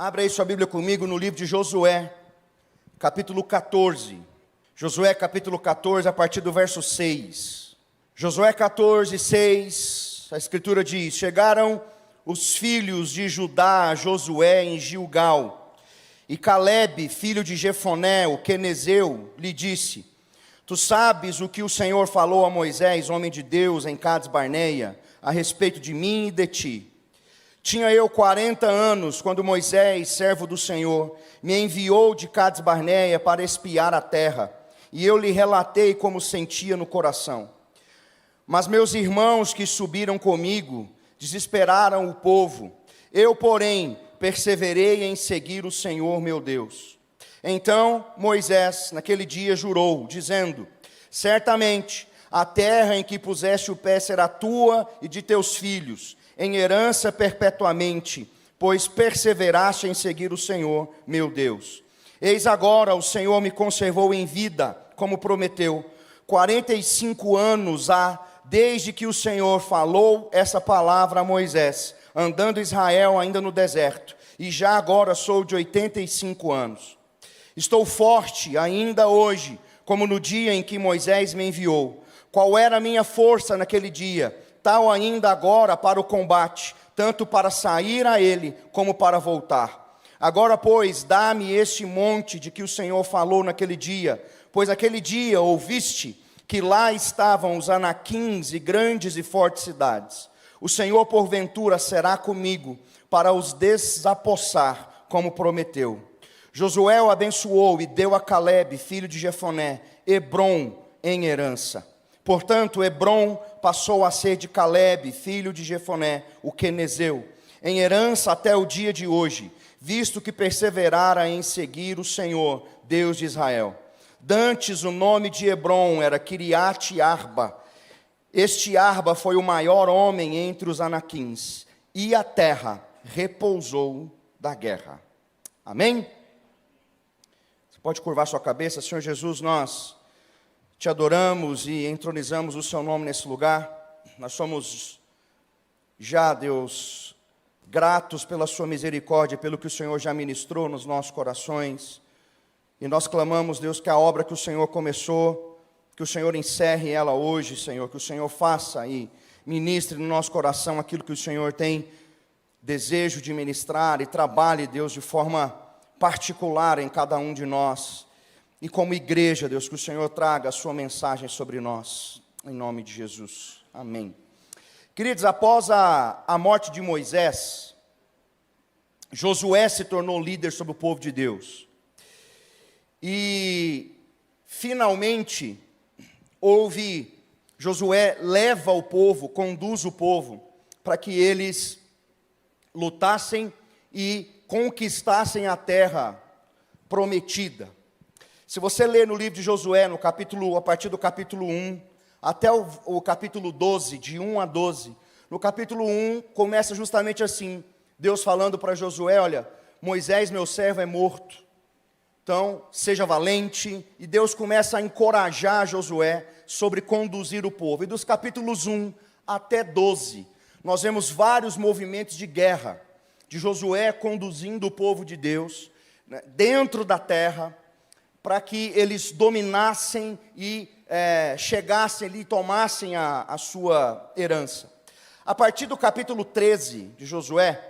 Abra aí sua Bíblia comigo no livro de Josué, capítulo 14. Josué, capítulo 14, a partir do verso 6. Josué 14, 6, a Escritura diz: Chegaram os filhos de Judá a Josué em Gilgal, e Calebe, filho de Jefoné, o quenezeu, lhe disse: Tu sabes o que o Senhor falou a Moisés, homem de Deus, em Cades Barneia, a respeito de mim e de ti. Tinha eu 40 anos, quando Moisés, servo do Senhor, me enviou de Cades Barneia para espiar a terra, e eu lhe relatei como sentia no coração. Mas meus irmãos que subiram comigo desesperaram o povo. Eu, porém, perseverei em seguir o Senhor meu Deus. Então Moisés, naquele dia, jurou, dizendo: Certamente a terra em que puseste o pé será tua e de teus filhos, em herança perpetuamente, pois perseveraste em seguir o Senhor, meu Deus. Eis agora o Senhor me conservou em vida, como prometeu. 45 anos há, desde que o Senhor falou essa palavra a Moisés, andando Israel ainda no deserto, e já agora sou de 85 anos. Estou forte ainda hoje, como no dia em que Moisés me enviou. Qual era a minha força naquele dia? Tal ainda agora para o combate, tanto para sair a ele, como para voltar. Agora, pois, dá-me este monte de que o Senhor falou naquele dia, pois aquele dia ouviste que lá estavam os anaquins e grandes e fortes cidades. O Senhor, porventura, será comigo, para os desapossar, como prometeu. Josué o abençoou e deu a Calebe, filho de Jefoné, Hebrom em herança. Portanto, Hebrom passou a ser de Calebe, filho de Jefoné, o quenezeu, em herança até o dia de hoje, visto que perseverara em seguir o Senhor, Deus de Israel. Dantes o nome de Hebrom era Kiriate Arba. Este Arba foi o maior homem entre os anaquins, e a terra repousou da guerra. Amém? Você pode curvar sua cabeça. Senhor Jesus, nós te adoramos e entronizamos o seu nome nesse lugar. Nós somos já, Deus, gratos pela sua misericórdia, pelo que o Senhor já ministrou nos nossos corações. E nós clamamos, Deus, que a obra que o Senhor começou, que o Senhor encerre ela hoje, Senhor, que o Senhor faça e ministre no nosso coração aquilo que o Senhor tem desejo de ministrar, e trabalhe, Deus, de forma particular em cada um de nós. E como igreja, Deus, que o Senhor traga a sua mensagem sobre nós, em nome de Jesus. Amém. Queridos, após a morte de Moisés, Josué se tornou líder sobre o povo de Deus. E, finalmente, Josué leva o povo, conduz o povo, para que eles lutassem e conquistassem a terra prometida. Se você ler no livro de Josué, a partir do capítulo 1, até o capítulo 12, de 1 a 12, no capítulo 1 começa justamente assim, Deus falando para Josué: olha, Moisés, meu servo, é morto, então seja valente, e Deus começa a encorajar Josué sobre conduzir o povo. E dos capítulos 1 até 12, nós vemos vários movimentos de guerra, de Josué conduzindo o povo de Deus, né, dentro da terra, para que eles dominassem e chegassem ali e tomassem a sua herança. A partir do capítulo 13 de Josué,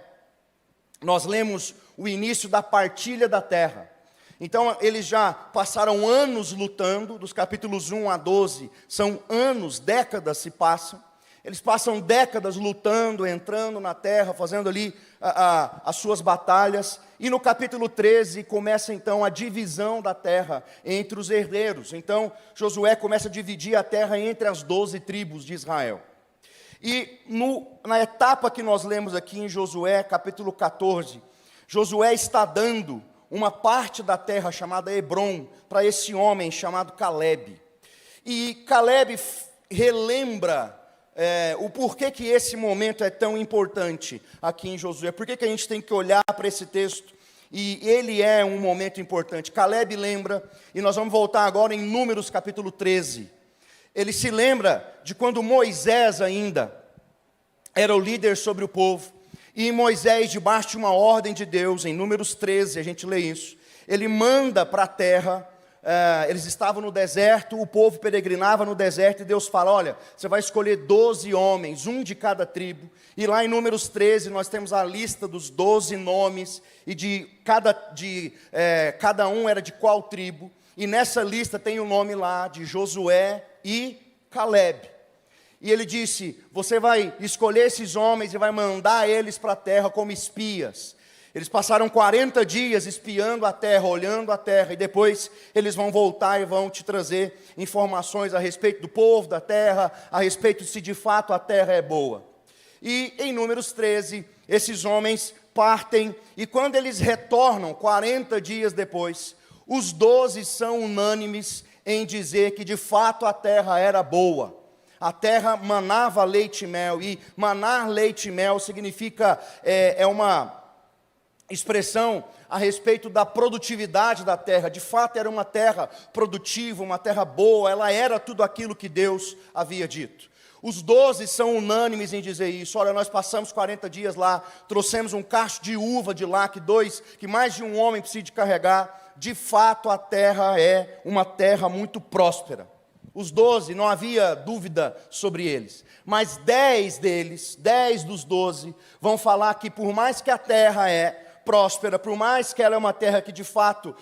nós lemos o início da partilha da terra. Então, eles já passaram anos lutando, dos capítulos 1 a 12, são anos, décadas se passam. Eles passam décadas lutando, entrando na terra, fazendo ali as suas batalhas. E no capítulo 13 começa então a divisão da terra entre os herdeiros. Então Josué começa a dividir a terra entre as 12 tribos de Israel. E na etapa que nós lemos aqui em Josué, capítulo 14, Josué está dando uma parte da terra chamada Hebrom para esse homem chamado Calebe. E Calebe relembra o porquê que esse momento é tão importante aqui em Josué. Por que a gente tem que olhar para esse texto? E ele é um momento importante. Calebe lembra, e nós vamos voltar agora em Números capítulo 13. Ele se lembra de quando Moisés ainda era o líder sobre o povo. E Moisés, debaixo de uma ordem de Deus, em Números 13, a gente lê isso, ele manda para a terra. Eles estavam no deserto, o povo peregrinava no deserto, e Deus fala, olha, você vai escolher 12 homens, um de cada tribo, e lá em Números 13 nós temos a lista dos 12 nomes, e cada um era de qual tribo, e nessa lista tem o nome lá de Josué e Calebe. E ele disse, você vai escolher esses homens e vai mandar eles para a terra como espias. Eles passaram 40 dias espiando a terra, olhando a terra, e depois eles vão voltar e vão te trazer informações a respeito do povo, da terra, a respeito de se de fato a terra é boa. E em Números 13, esses homens partem, e quando eles retornam, 40 dias depois, os 12 são unânimes em dizer que de fato a terra era boa. A terra manava leite e mel, e manar leite e mel significa, é uma expressão a respeito da produtividade da terra. De fato era uma terra produtiva, uma terra boa, ela era tudo aquilo que Deus havia dito. Os 12 são unânimes em dizer isso. Olha, nós passamos 40 dias lá, trouxemos um cacho de uva de lá, que mais de um homem precisa de carregar. De fato a terra é uma terra muito próspera. Os 12, não havia dúvida sobre eles, mas 10 deles, 10 dos 12, vão falar que por mais que a terra é próspera, por mais que ela é uma terra que de fato,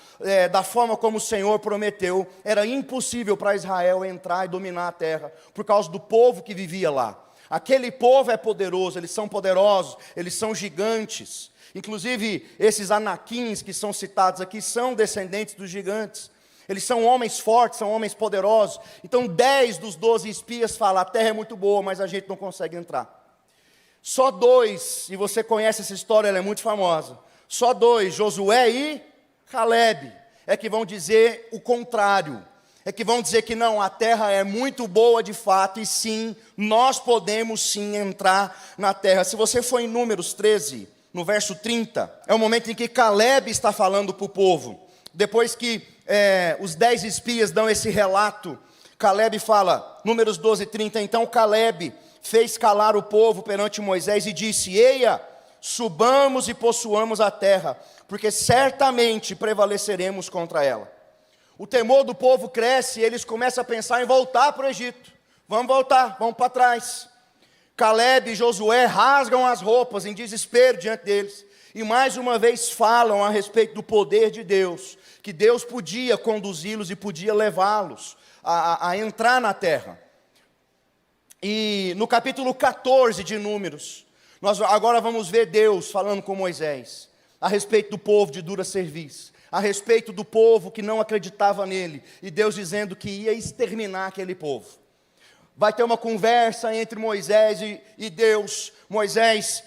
da forma como o Senhor prometeu, era impossível para Israel entrar e dominar a terra, por causa do povo que vivia lá. Aquele povo é poderoso, eles são poderosos, eles são gigantes, inclusive esses anaquins que são citados aqui, são descendentes dos gigantes. Eles são homens fortes, são homens poderosos. Então 10 dos 12 espias falam, a terra é muito boa, mas a gente não consegue entrar. Só 2, e você conhece essa história, ela é muito famosa. Só 2, Josué e Calebe, é que vão dizer o contrário. É que vão dizer que não, a terra é muito boa de fato, e sim, nós podemos sim entrar na terra. Se você for em Números 13, no verso 30, é o momento em que Calebe está falando para o povo. Depois que os 10 espias dão esse relato, Calebe fala, Números 12, 30, então Calebe fez calar o povo perante Moisés e disse, eia, subamos e possuamos a terra, porque certamente prevaleceremos contra ela. O temor do povo cresce e eles começam a pensar em voltar para o Egito. Vamos voltar, vamos para trás. Calebe e Josué rasgam as roupas em desespero diante deles, e mais uma vez falam a respeito do poder de Deus, que Deus podia conduzi-los e podia levá-los a entrar na terra. E no capítulo 14 de Números, nós agora vamos ver Deus falando com Moisés, a respeito do povo de dura cerviz, a respeito do povo que não acreditava nele, e Deus dizendo que ia exterminar aquele povo. Vai ter uma conversa entre Moisés e Deus. Moisés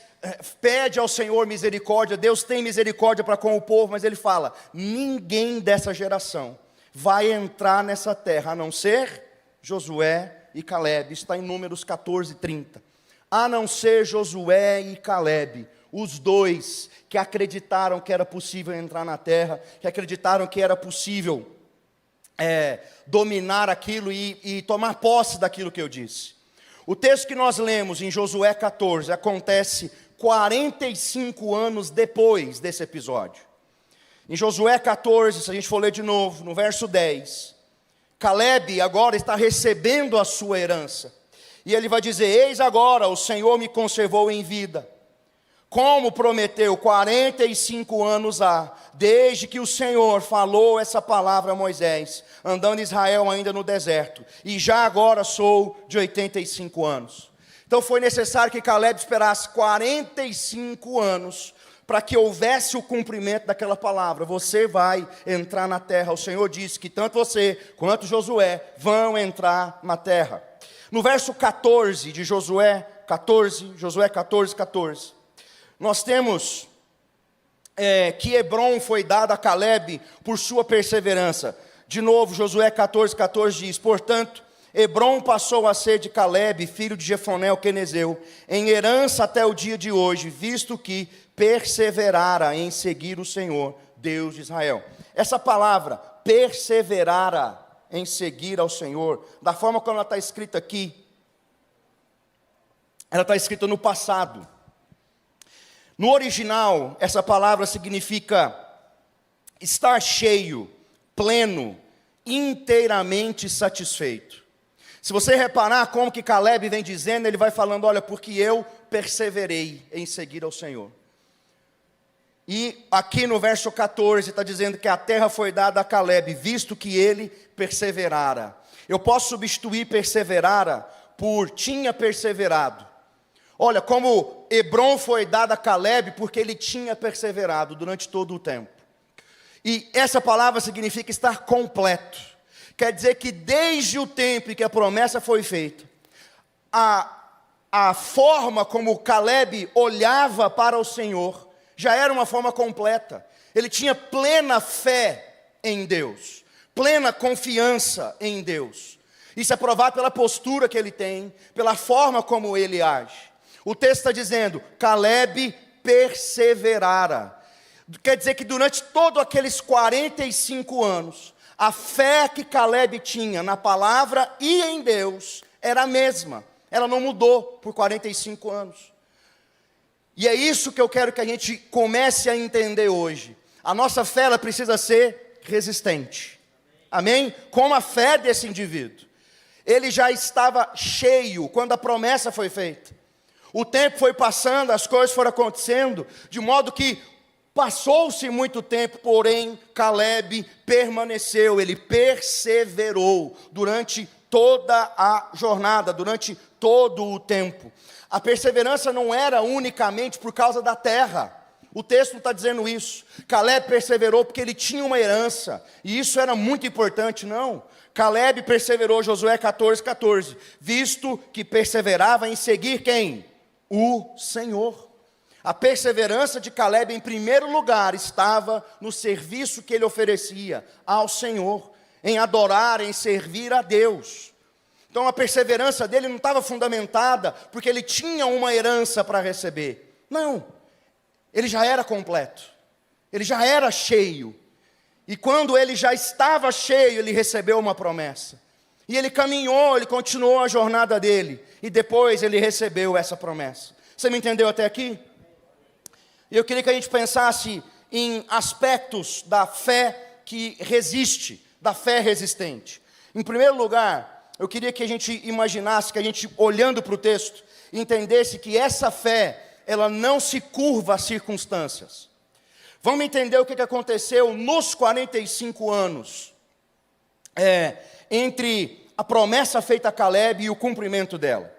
pede ao Senhor misericórdia, Deus tem misericórdia para com o povo, mas ele fala, ninguém dessa geração vai entrar nessa terra, a não ser Josué e Calebe. Está em Números 14, 30. A não ser Josué e Calebe, os dois que acreditaram que era possível entrar na terra, que acreditaram que era possível dominar aquilo e tomar posse daquilo que eu disse. O texto que nós lemos em Josué 14 acontece 45 anos depois desse episódio. Em Josué 14, se a gente for ler de novo, no verso 10, Calebe agora está recebendo a sua herança. E ele vai dizer, eis agora, o Senhor me conservou em vida, como prometeu, 45 anos há, desde que o Senhor falou essa palavra a Moisés, andando Israel ainda no deserto, e já agora sou de 85 anos. Então foi necessário que Calebe esperasse 45 anos, para que houvesse o cumprimento daquela palavra, você vai entrar na terra. O Senhor disse que tanto você, quanto Josué, vão entrar na terra. No verso 14 de Josué 14, 14, nós temos que Hebrom foi dado a Calebe por sua perseverança. De novo, Josué 14 diz, portanto, Hebrom passou a ser de Calebe, filho de Jefoné o quenezeu, em herança até o dia de hoje, visto que perseverara em seguir o Senhor, Deus de Israel. Essa palavra, perseverara em seguir ao Senhor, da forma como ela está escrita aqui, ela está escrita no passado. No original, essa palavra significa estar cheio, pleno, inteiramente satisfeito. Se você reparar como que Caleb vem dizendo, ele vai falando, olha, porque eu perseverei em seguir ao Senhor. E aqui no verso 14 está dizendo que a terra foi dada a Caleb, visto que ele perseverara. Eu posso substituir perseverara por tinha perseverado. Olha, como Hebrom foi dada a Caleb, porque ele tinha perseverado durante todo o tempo. E essa palavra significa estar completo. Quer dizer que desde o tempo em que a promessa foi feita, a forma como Caleb olhava para o Senhor, já era uma forma completa. Ele tinha plena fé em Deus, plena confiança em Deus. Isso é provado pela postura que ele tem, pela forma como ele age. O texto está dizendo, Caleb perseverara. Quer dizer que durante todos aqueles 45 anos, a fé que Caleb tinha na palavra e em Deus era a mesma. Ela não mudou por 45 anos. E é isso que eu quero que a gente comece a entender hoje. A nossa fé, ela precisa ser resistente. Amém? Como a fé desse indivíduo. Ele já estava cheio quando a promessa foi feita. O tempo foi passando, as coisas foram acontecendo, de modo que passou-se muito tempo, porém Caleb permaneceu, ele perseverou durante toda a jornada, durante todo o tempo. A perseverança não era unicamente por causa da terra. O texto não está dizendo isso. Caleb perseverou porque ele tinha uma herança, e isso era muito importante, não. Caleb perseverou, Josué 14:14, visto que perseverava em seguir quem? O Senhor. A perseverança de Caleb, em primeiro lugar, estava no serviço que ele oferecia ao Senhor, em adorar, em servir a Deus. Então a perseverança dele não estava fundamentada porque ele tinha uma herança para receber. Não, ele já era completo, ele já era cheio. E quando ele já estava cheio, ele recebeu uma promessa. E ele caminhou, ele continuou a jornada dele. E depois ele recebeu essa promessa. Você me entendeu até aqui? Eu queria que a gente pensasse em aspectos da fé que resiste, da fé resistente. Em primeiro lugar, eu queria que a gente imaginasse, que a gente, olhando para o texto, entendesse que essa fé, ela não se curva às circunstâncias. Vamos entender o que aconteceu nos 45 anos, entre a promessa feita a Caleb e o cumprimento dela.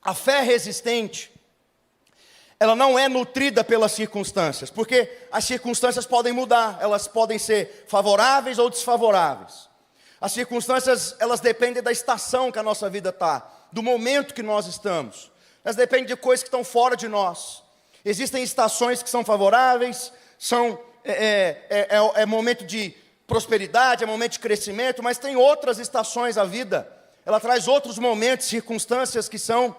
A fé resistente, ela não é nutrida pelas circunstâncias, porque as circunstâncias podem mudar, elas podem ser favoráveis ou desfavoráveis. As circunstâncias, elas dependem da estação que a nossa vida está, do momento que nós estamos. Elas dependem de coisas que estão fora de nós. Existem estações que são favoráveis, é momento de prosperidade, é momento de crescimento, mas tem outras estações da vida. Ela traz outros momentos, circunstâncias que são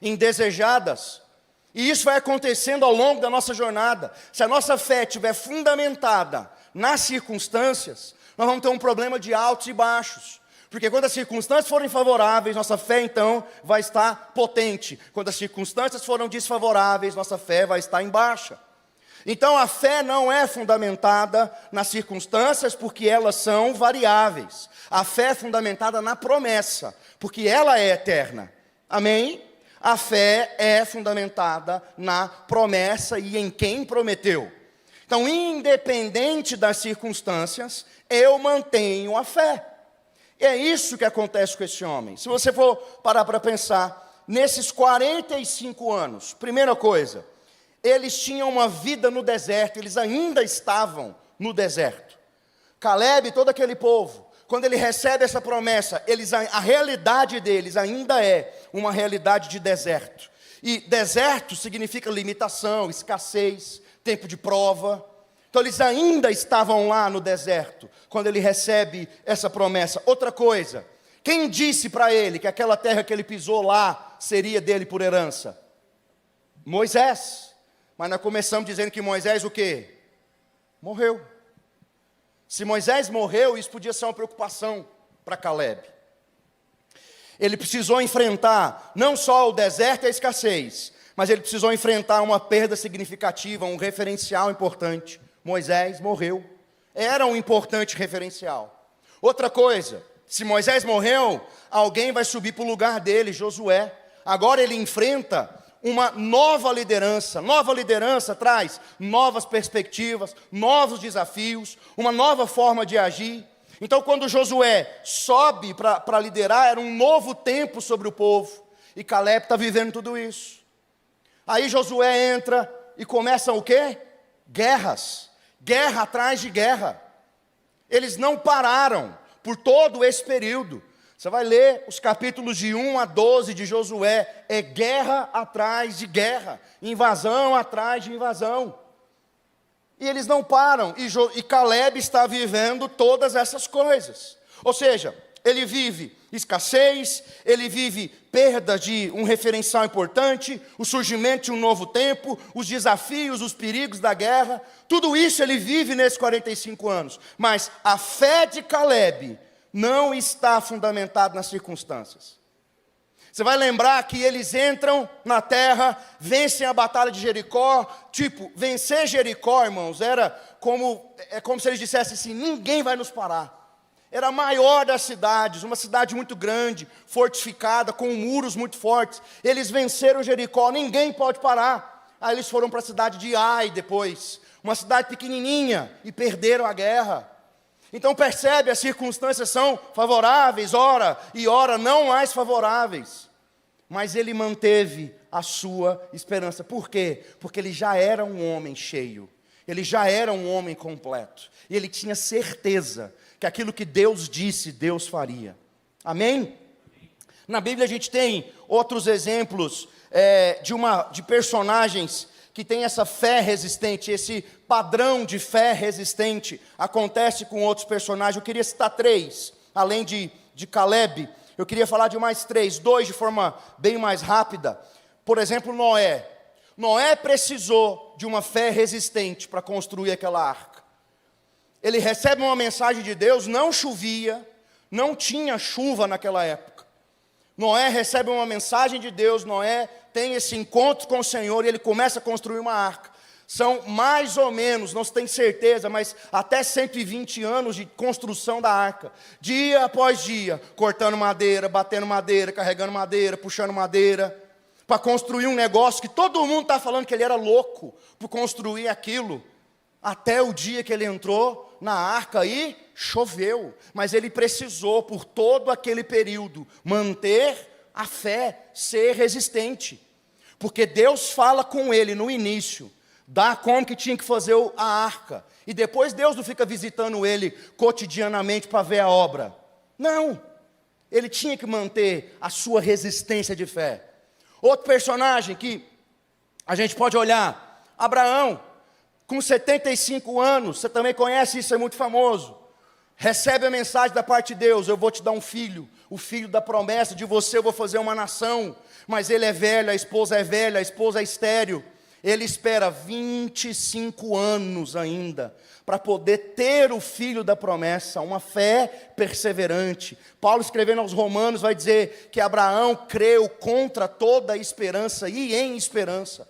indesejadas. E isso vai acontecendo ao longo da nossa jornada. Se a nossa fé estiver fundamentada nas circunstâncias, nós vamos ter um problema de altos e baixos. Porque quando as circunstâncias forem favoráveis, nossa fé então vai estar potente. Quando as circunstâncias forem desfavoráveis, nossa fé vai estar em baixa. Então a fé não é fundamentada nas circunstâncias, porque elas são variáveis. A fé é fundamentada na promessa, porque ela é eterna. Amém? A fé é fundamentada na promessa e em quem prometeu. Então, independente das circunstâncias, eu mantenho a fé. E é isso que acontece com esse homem. Se você for parar para pensar, nesses 45 anos, primeira coisa, eles tinham uma vida no deserto, eles ainda estavam no deserto. Caleb e todo aquele povo, quando ele recebe essa promessa, a realidade deles ainda é uma realidade de deserto. E deserto significa limitação, escassez, tempo de prova. Então eles ainda estavam lá no deserto, quando ele recebe essa promessa. Outra coisa, quem disse para ele que aquela terra que ele pisou lá seria dele por herança? Moisés. Mas nós começamos dizendo que Moisés o quê? Morreu. Se Moisés morreu, isso podia ser uma preocupação para Caleb. Ele precisou enfrentar não só o deserto e a escassez, mas ele precisou enfrentar uma perda significativa, um referencial importante. Moisés morreu. Era um importante referencial. Outra coisa, se Moisés morreu, alguém vai subir para o lugar dele, Josué. Agora ele enfrenta uma nova liderança. Nova liderança traz novas perspectivas, novos desafios, uma nova forma de agir. Então, quando Josué sobe para liderar, era um novo tempo sobre o povo. E Caleb está vivendo tudo isso. Aí Josué entra e começam o quê? Guerras. Guerra atrás de guerra. Eles não pararam por todo esse período. Você vai ler os capítulos de 1 a 12 de Josué. É guerra atrás de guerra. Invasão atrás de invasão. E eles não param. E Caleb está vivendo todas essas coisas. Ou seja, ele vive escassez, ele vive perda de um referencial importante, o surgimento de um novo tempo, os desafios, os perigos da guerra. Tudo isso ele vive nesses 45 anos. Mas a fé de Caleb não está fundamentada nas circunstâncias. Você vai lembrar que eles entram na terra, vencem a batalha de Jericó. Tipo, vencer Jericó, irmãos, era como se eles dissessem assim: ninguém vai nos parar. Era a maior das cidades, uma cidade muito grande, fortificada, com muros muito fortes. Eles venceram Jericó, ninguém pode parar. Aí eles foram para a cidade de Ai depois, uma cidade pequenininha, e perderam a guerra. Então percebe, as circunstâncias são favoráveis, ora e ora não mais favoráveis. Mas ele manteve a sua esperança. Por quê? Porque ele já era um homem cheio. Ele já era um homem completo. E ele tinha certeza que aquilo que Deus disse, Deus faria. Amém? Na Bíblia a gente tem outros exemplos de personagens que têm essa fé resistente, esse padrão de fé resistente. Acontece com outros personagens. Eu queria citar 3, além de Caleb. Eu queria falar de mais 3, 2 de forma bem mais rápida. Por exemplo, Noé. Noé precisou de uma fé resistente para construir aquela arca. Ele recebe uma mensagem de Deus, não chovia, não tinha chuva naquela época. Noé recebe uma mensagem de Deus, Noé tem esse encontro com o Senhor e ele começa a construir uma arca. São mais ou menos, não se tem certeza, mas até 120 anos de construção da arca. Dia após dia, cortando madeira, batendo madeira, carregando madeira, puxando madeira, para construir um negócio que todo mundo está falando que ele era louco por construir aquilo. Até o dia que ele entrou na arca e choveu. Mas ele precisou, por todo aquele período, manter a fé, ser resistente. Porque Deus fala com ele no início, dá como que tinha que fazer a arca. E depois Deus não fica visitando ele cotidianamente para ver a obra. Não, ele tinha que manter a sua resistência de fé. Outro personagem que a gente pode olhar, Abraão, com 75 anos, você também conhece isso, é muito famoso. Recebe a mensagem da parte de Deus: eu vou te dar um filho, o filho da promessa, de você eu vou fazer uma nação. Mas ele é velho, a esposa é velha, a esposa é estéril. Ele espera 25 anos ainda para poder ter o filho da promessa, uma fé perseverante. Paulo, escrevendo aos Romanos, vai dizer que Abraão creu contra toda a esperança e em esperança.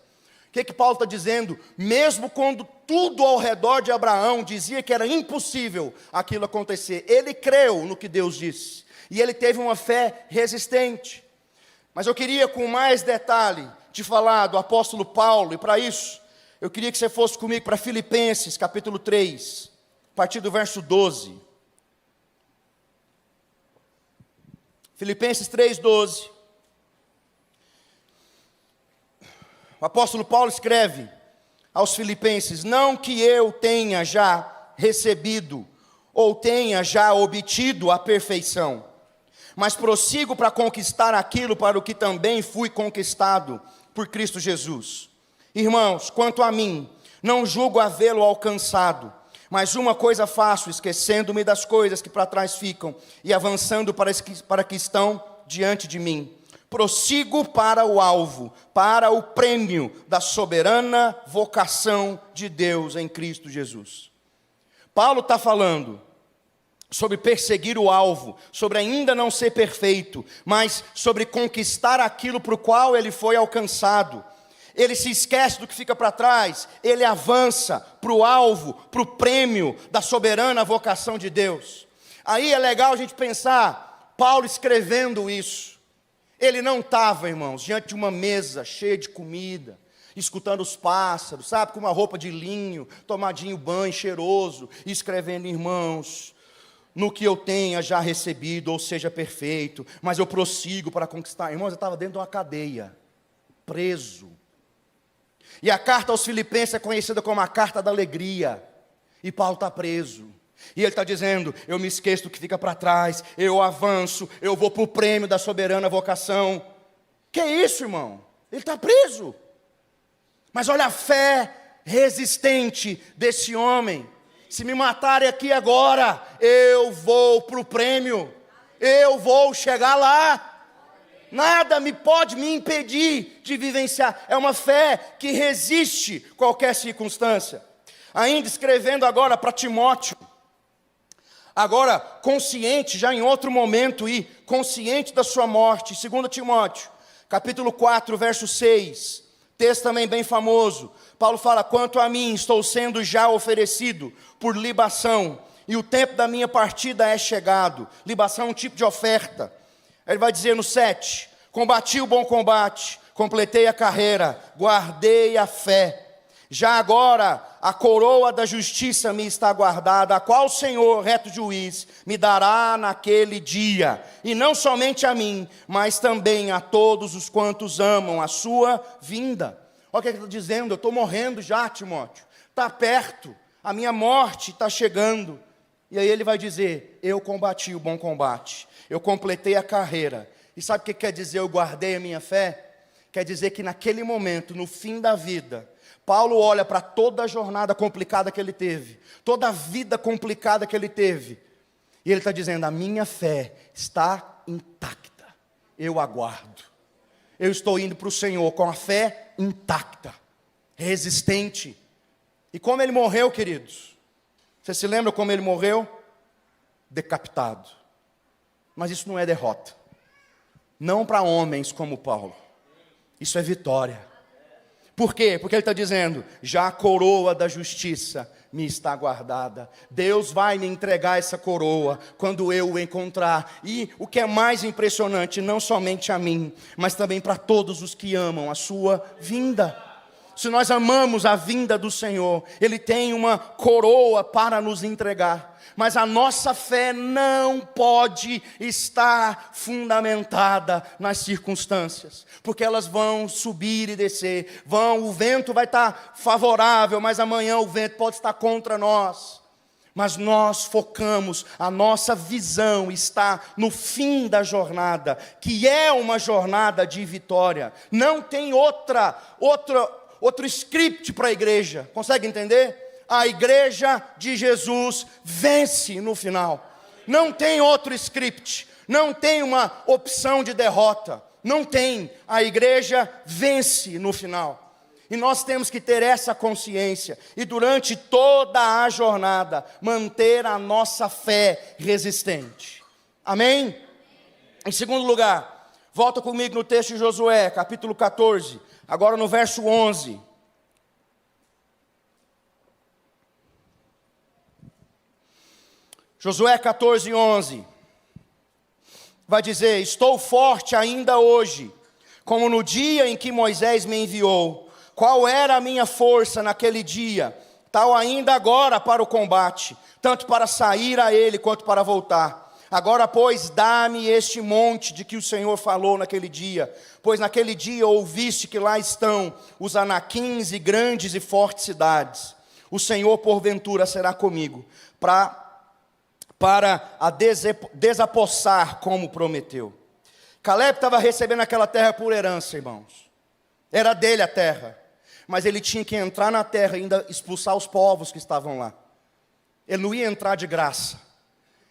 O que Paulo está dizendo? Mesmo quando tudo ao redor de Abraão dizia que era impossível aquilo acontecer, ele creu no que Deus disse. E ele teve uma fé resistente. Mas eu queria, com mais detalhe, te falar do apóstolo Paulo, e para isso, eu queria que você fosse comigo para Filipenses, capítulo 3, a partir do verso 12. Filipenses 3, 12. O apóstolo Paulo escreve aos Filipenses: não que eu tenha já recebido, ou tenha já obtido a perfeição, mas prossigo para conquistar aquilo para o que também fui conquistado por Cristo Jesus. Irmãos, quanto a mim, não julgo havê-lo alcançado, mas uma coisa faço, esquecendo-me das coisas que para trás ficam, e avançando para que estão diante de mim. Prossigo para o alvo, para o prêmio da soberana vocação de Deus em Cristo Jesus. Paulo está falando sobre perseguir o alvo, sobre ainda não ser perfeito, mas sobre conquistar aquilo para o qual ele foi alcançado. ele se esquece do que fica para trás, ele avança para o alvo, para o prêmio da soberana vocação de Deus. Aí é legal a gente pensar, Paulo escrevendo isso, ele não estava, irmãos, diante de uma mesa cheia de comida, escutando os pássaros, sabe, com uma roupa de linho, tomadinho banho, cheiroso, e escrevendo, irmãos, no que eu tenha já recebido, ou seja perfeito, mas eu prossigo para conquistar. Irmãos, eu estava dentro de uma cadeia, preso. E a carta aos Filipenses é conhecida como a carta da alegria, e Paulo está preso. E ele está dizendo, eu me esqueço do que fica para trás, eu avanço, eu vou para o prêmio da soberana vocação. Que é isso, irmão? Ele está preso. Mas olha a fé resistente desse homem. Se me matarem aqui agora, eu vou para o prêmio, eu vou chegar lá. Nada pode me impedir de vivenciar. É uma fé que resiste qualquer circunstância. Ainda escrevendo agora para Timóteo, agora consciente, já em outro momento e consciente da sua morte, 2 Timóteo, capítulo 4, verso 6, texto também bem famoso. Paulo fala, quanto a mim, estou sendo já oferecido por libação, e o tempo da minha partida é chegado. Libação é um tipo de oferta. Ele vai dizer no 7, combati o bom combate, completei a carreira, guardei a fé. Já agora a coroa da justiça me está guardada, a qual o Senhor, reto juiz, me dará naquele dia. E não somente a mim, mas também a todos os quantos amam a sua vinda. Olha o que ele está dizendo, eu estou morrendo já, Timóteo. Está perto, a minha morte está chegando. E aí ele vai dizer, eu combati o bom combate, eu completei a carreira. E sabe o que quer dizer eu guardei a minha fé? Quer dizer que naquele momento, no fim da vida, Paulo olha para toda a jornada complicada que ele teve, toda a vida complicada que ele teve, e ele está dizendo, a minha fé está intacta, eu aguardo, eu estou indo para o Senhor com a fé intacta, resistente. E como ele morreu, queridos? Você se lembra como ele morreu? Decapitado. Mas isso não é derrota, não para homens como Paulo, isso é vitória. Por quê? Porque ele está dizendo, já a coroa da justiça me está guardada. Deus vai me entregar essa coroa quando eu o encontrar. E o que é mais impressionante, não somente a mim, mas também para todos os que amam a sua vinda. Se nós amamos a vinda do Senhor, Ele tem uma coroa para nos entregar. Mas a nossa fé não pode estar fundamentada nas circunstâncias, porque elas vão subir e descer, o vento vai estar favorável, mas amanhã o vento pode estar contra nós. Mas nós focamos, a nossa visão está no fim da jornada, que é uma jornada de vitória. Não tem outro script para a igreja, consegue entender? A igreja de Jesus vence no final. Não tem outro script, não tem uma opção de derrota, não tem. A igreja vence no final. E nós temos que ter essa consciência e durante toda a jornada manter a nossa fé resistente. Amém? Em segundo lugar, volta comigo no texto de Josué, capítulo 14, agora no verso 11. Josué 14, 11, vai dizer, estou forte ainda hoje, como no dia em que Moisés me enviou. Qual era a minha força naquele dia? Tal ainda agora para o combate, tanto para sair a ele, quanto para voltar. Agora, pois, dá-me este monte de que o Senhor falou naquele dia, pois naquele dia ouviste que lá estão os anaquins e grandes e fortes cidades. O Senhor, porventura, será comigo, para a desapossar, como prometeu. Caleb estava recebendo aquela terra por herança, irmãos. Era dele a terra. Mas ele tinha que entrar na terra e ainda expulsar os povos que estavam lá. Ele não ia entrar de graça.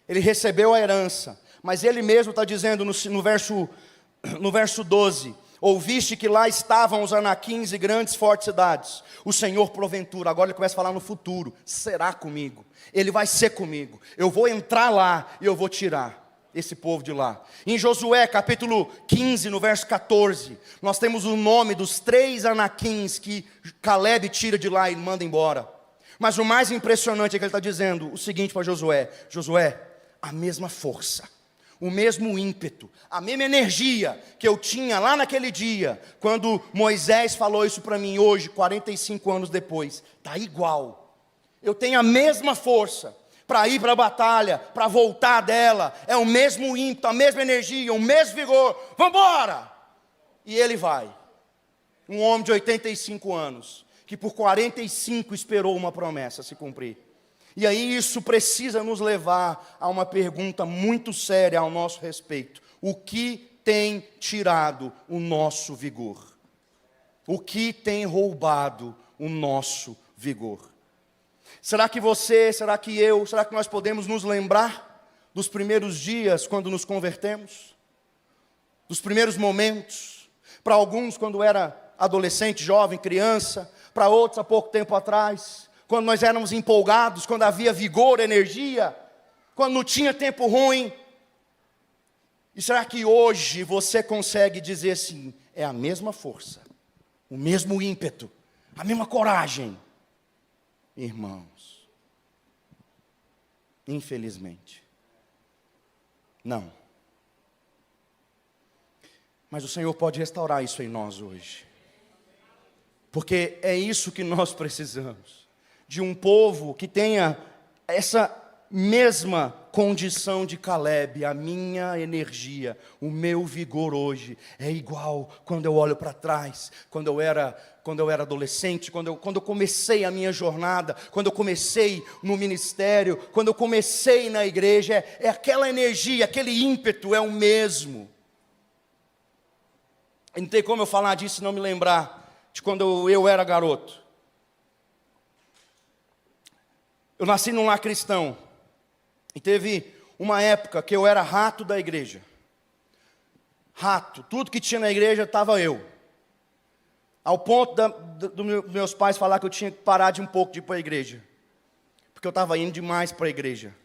Ele recebeu a herança. Mas ele mesmo está dizendo no verso 12, ouviste que lá estavam os anaquins e grandes fortes cidades. O Senhor porventura, agora ele começa a falar no futuro, será comigo. Ele vai ser comigo. Eu vou entrar lá e eu vou tirar. esse povo de lá. Em Josué capítulo 15, no verso 14, nós temos o nome dos 3 anaquins que Caleb tira de lá e manda embora. Mas o mais impressionante é que ele está dizendo o seguinte para Josué: Josué, a mesma força, o mesmo ímpeto, a mesma energia que eu tinha lá naquele dia, quando Moisés falou isso para mim, hoje, 45 anos depois, está igual. Eu tenho a mesma força para ir para a batalha, para voltar dela, é o mesmo ímpeto, a mesma energia, o mesmo vigor, vamos embora! E ele vai, um homem de 85 anos, que por 45 esperou uma promessa se cumprir. E aí isso precisa nos levar a uma pergunta muito séria ao nosso respeito: o que tem tirado o nosso vigor? O que tem roubado o nosso vigor? Será que você, será que eu, será que nós podemos nos lembrar dos primeiros dias quando nos convertemos? Dos primeiros momentos? Para alguns quando era adolescente, jovem, criança, para outros há pouco tempo atrás, quando nós éramos empolgados, quando havia vigor, energia, quando não tinha tempo ruim. E será que hoje você consegue dizer assim, é a mesma força, o mesmo ímpeto, a mesma coragem? Irmãos, infelizmente, não. Mas o Senhor pode restaurar isso em nós hoje. Porque é isso que nós precisamos. De um povo que tenha essa mesma condição de Caleb. A minha energia, o meu vigor hoje é igual quando eu olho para trás, quando eu era adolescente, quando eu comecei a minha jornada, quando eu comecei no ministério, quando eu comecei na igreja, é aquela energia, aquele ímpeto é o mesmo. Não tem como eu falar disso e não me lembrar de quando eu era garoto. Eu nasci num lar cristão, e teve uma época que eu era rato da igreja. Rato, tudo que tinha na igreja estava eu. Ao ponto dos meus pais falar que eu tinha que parar de um pouco de ir para a igreja. Porque eu estava indo demais para a igreja.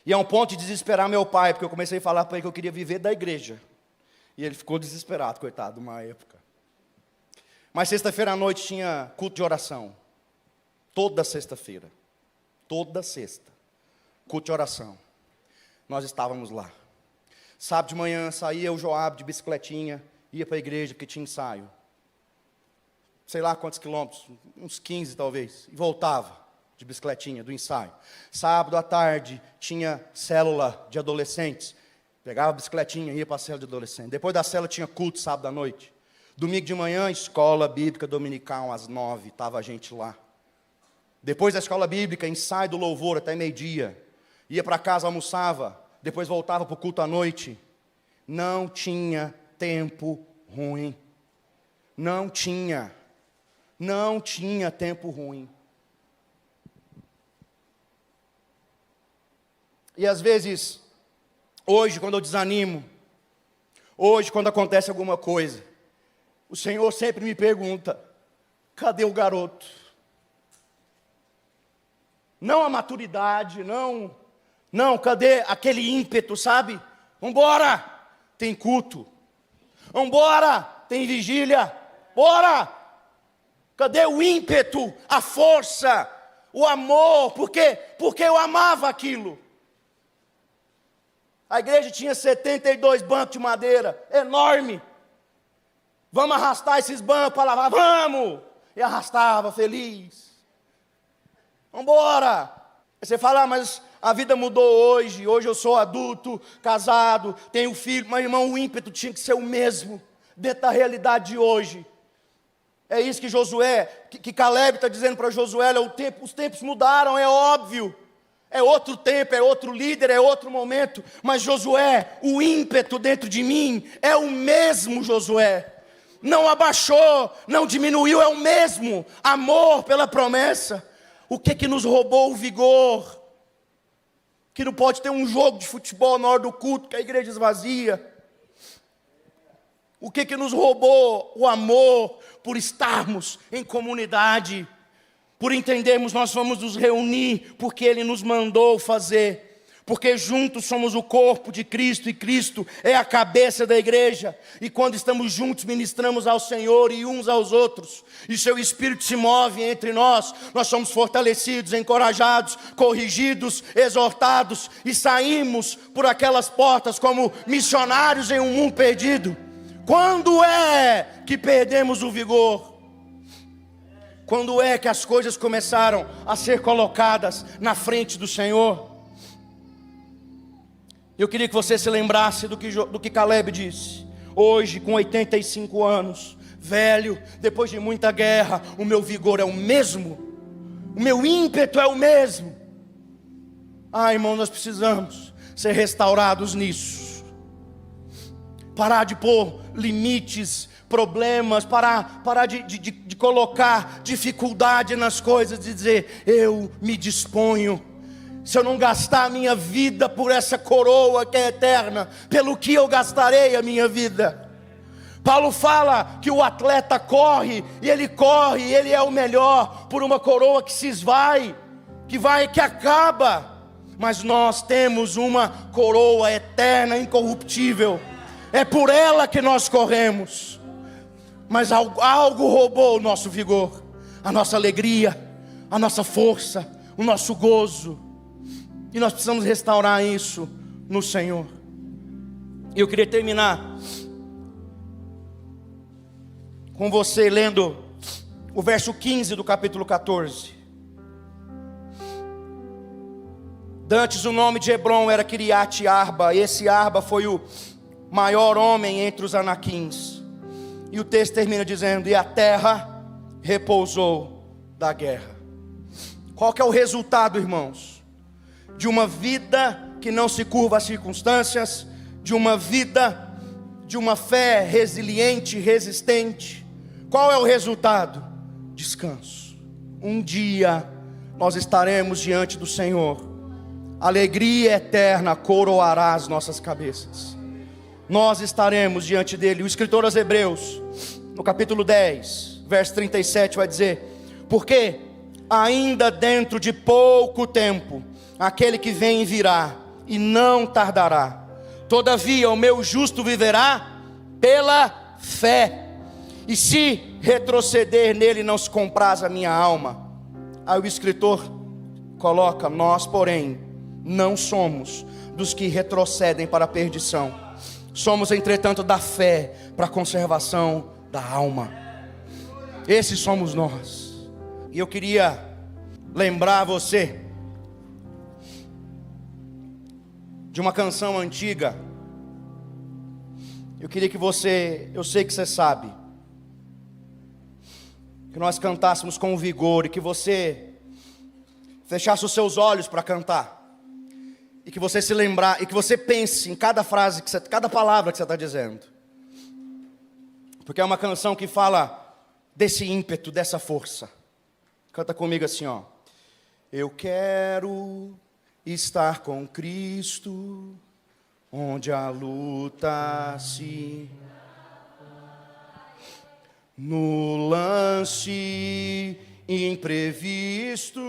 E a um ponto de desesperar meu pai, porque eu comecei a falar para ele que eu queria viver da igreja. E ele ficou desesperado, coitado, uma época. Mas sexta-feira à noite tinha culto de oração. Toda sexta-feira. Toda sexta. Culto de oração. Nós estávamos lá. Sábado de manhã saía o Joab de bicicletinha, ia para a igreja porque tinha ensaio. Sei lá quantos quilômetros, uns 15 talvez. E voltava de bicicletinha do ensaio. Sábado à tarde tinha célula de adolescentes. Pegava a bicicletinha, ia para a célula de adolescentes. Depois da célula tinha culto sábado à noite. Domingo de manhã, escola bíblica dominical às 9, estava a gente lá. Depois da escola bíblica, ensaio do louvor até meio-dia. Ia para casa, almoçava, depois voltava para o culto à noite. Não tinha tempo ruim. Não tinha tempo ruim. E às vezes, hoje quando eu desanimo, hoje quando acontece alguma coisa, o Senhor sempre me pergunta, cadê o garoto? Não a maturidade, não, cadê aquele ímpeto, sabe? Vambora, tem culto. Vambora, tem vigília. Bora! Cadê o ímpeto, a força, o amor? Porque eu amava aquilo. A igreja tinha 72 bancos de madeira, enorme. Vamos arrastar esses bancos para lavar, vamos! E arrastava, feliz. Vamos embora. Você fala, mas a vida mudou hoje eu sou adulto, casado, tenho filho. Mas irmão, o ímpeto tinha que ser o mesmo, dentro da realidade de hoje. É isso que Josué, que Caleb está dizendo para Josué, os tempos mudaram, é óbvio. É outro tempo, é outro líder, é outro momento. Mas Josué, o ímpeto dentro de mim é o mesmo, Josué. Não abaixou, não diminuiu, é o mesmo. Amor pela promessa. O que nos roubou o vigor? Que não pode ter um jogo de futebol na hora do culto, que a igreja esvazia. O que nos roubou o amor por estarmos em comunidade, por entendermos nós vamos nos reunir porque Ele nos mandou fazer, porque juntos somos o corpo de Cristo e Cristo é a cabeça da igreja. E quando estamos juntos, ministramos ao Senhor e uns aos outros, e seu Espírito se move entre nós. Nós somos fortalecidos, encorajados, corrigidos, exortados, e saímos por aquelas portas como missionários em um mundo perdido. Quando é que perdemos o vigor? Quando é que as coisas começaram a ser colocadas na frente do Senhor? Eu queria que você se lembrasse do que Caleb disse. Hoje, com 85 anos, velho, depois de muita guerra, o meu vigor é o mesmo, o meu ímpeto é o mesmo. Irmão, nós precisamos ser restaurados nisso. Parar de pôr limites, problemas, parar de colocar dificuldade nas coisas, de dizer, eu me disponho. Se eu não gastar a minha vida por essa coroa que é eterna, pelo que eu gastarei a minha vida? Paulo fala que o atleta corre, e ele é o melhor, por uma coroa que se esvai, que acaba. Mas nós temos uma coroa eterna, incorruptível. É por ela que nós corremos. Mas algo roubou o nosso vigor, a nossa alegria, a nossa força, o nosso gozo. E nós precisamos restaurar isso no Senhor. E eu queria terminar com você lendo o verso 15 do capítulo 14. Dantes o nome de Hebrom era Kiriat Arba. E esse Arba foi o maior homem entre os anaquins. E o texto termina dizendo, e a terra repousou da guerra. Qual que é o resultado, irmãos? De uma vida que não se curva às circunstâncias, de uma vida, de uma fé resiliente, resistente. Qual é o resultado? Descanso. Um dia nós estaremos diante do Senhor. Alegria eterna coroará as nossas cabeças. Nós estaremos diante dele. O escritor aos Hebreus, no capítulo 10, verso 37, vai dizer, porque ainda dentro de pouco tempo aquele que vem virá, e não tardará. Todavia o meu justo viverá pela fé, e se retroceder nele não se compraz a minha alma. Aí o escritor coloca, nós porém não somos dos que retrocedem para a perdição, somos entretanto da fé para a conservação da alma. Esses somos nós. E eu queria lembrar você de uma canção antiga. Eu queria que você, eu sei que você sabe, que nós cantássemos com vigor, e que você fechasse os seus olhos para cantar, e que você se lembrar, e que você pense em cada frase, cada palavra que você está dizendo, porque é uma canção que fala desse ímpeto, dessa força. Canta comigo assim, ó. Eu quero estar com Cristo, onde a luta se... No lance imprevisto,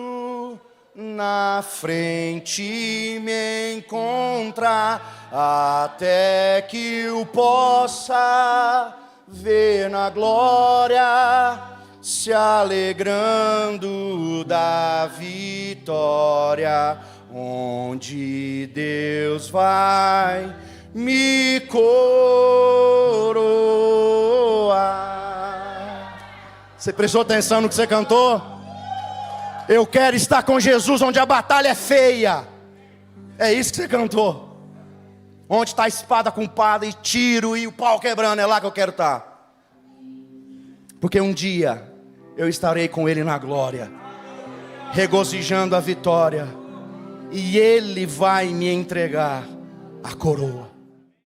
na frente me encontrar, até que eu possa ver na glória, se alegrando da vitória, onde Deus vai me coroar. Você prestou atenção no que você cantou? Eu quero estar com Jesus onde a batalha é feia. É isso que você cantou. Onde está a espada com pada e tiro e o pau quebrando, é lá que eu quero estar. Porque um dia eu estarei com Ele na glória, regozijando a vitória, e Ele vai me entregar a coroa.